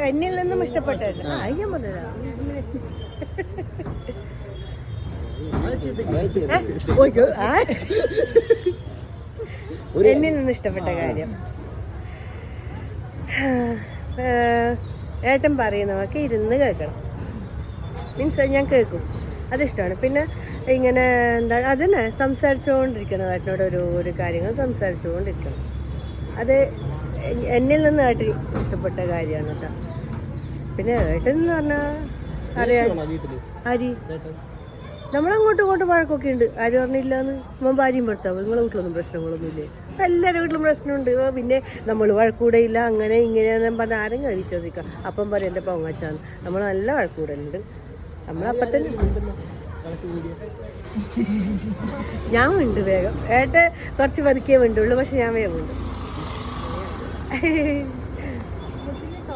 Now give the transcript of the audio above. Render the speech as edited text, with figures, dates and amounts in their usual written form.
എന്നിൽ നിന്നും ഇഷ്ടപ്പെട്ടത് ഞാൻ പറഞ്ഞതാ. എന്നിൽ നിന്ന് ഇഷ്ടപ്പെട്ട കാര്യം ഏട്ടൻ പറയുന്നവർക്ക് ഇരുന്ന് കേൾക്കണം. മീൻസ് ഞാൻ കേൾക്കും, അതിഷ്ടമാണ്. പിന്നെ ഇങ്ങനെ എന്താ അതന്നെ സംസാരിച്ചുകൊണ്ടിരിക്കണം, ഏട്ടനോട് ഒരു കാര്യങ്ങൾ സംസാരിച്ചുകൊണ്ടിരിക്കണം. അത് എന്നിൽ നിന്ന് ഏട്ടൻ ഇഷ്ടപ്പെട്ട കാര്യമാണ് കേട്ടോ. പിന്നെ ഏട്ടൻ എന്ന് പറഞ്ഞാൽ അറിയാം ആരി നമ്മളങ്ങോട്ടും ഇങ്ങോട്ടും വഴക്കൊക്കെ ഉണ്ട്. ആര് പറഞ്ഞില്ലാന്ന് മുമ്പ് ആരെയും ഭർത്താവ് നിങ്ങളെ വീട്ടിലൊന്നും പ്രശ്നങ്ങളൊന്നുമില്ലേ? എല്ലാവരുടെ വീട്ടിലും പ്രശ്നമുണ്ട്. പിന്നെ നമ്മൾ വഴക്കൂടെയില്ല അങ്ങനെ ഇങ്ങനെയാണെന്ന് പറഞ്ഞാൽ ആരെങ്കിലും വിശ്വസിക്കാം. അപ്പം പറയും എൻ്റെ പൊങ്ങച്ചാന്ന്. നമ്മൾ നല്ല വഴക്കൂടലുണ്ട്. നമ്മളപ്പത്തന്നെ ഞാൻ ഉണ്ട് വേഗം. ഏട്ടൻ കുറച്ച് പതുക്കിയേ വേണ്ടുള്ളൂ, പക്ഷെ ഞാൻ വേഗം ഉണ്ട്.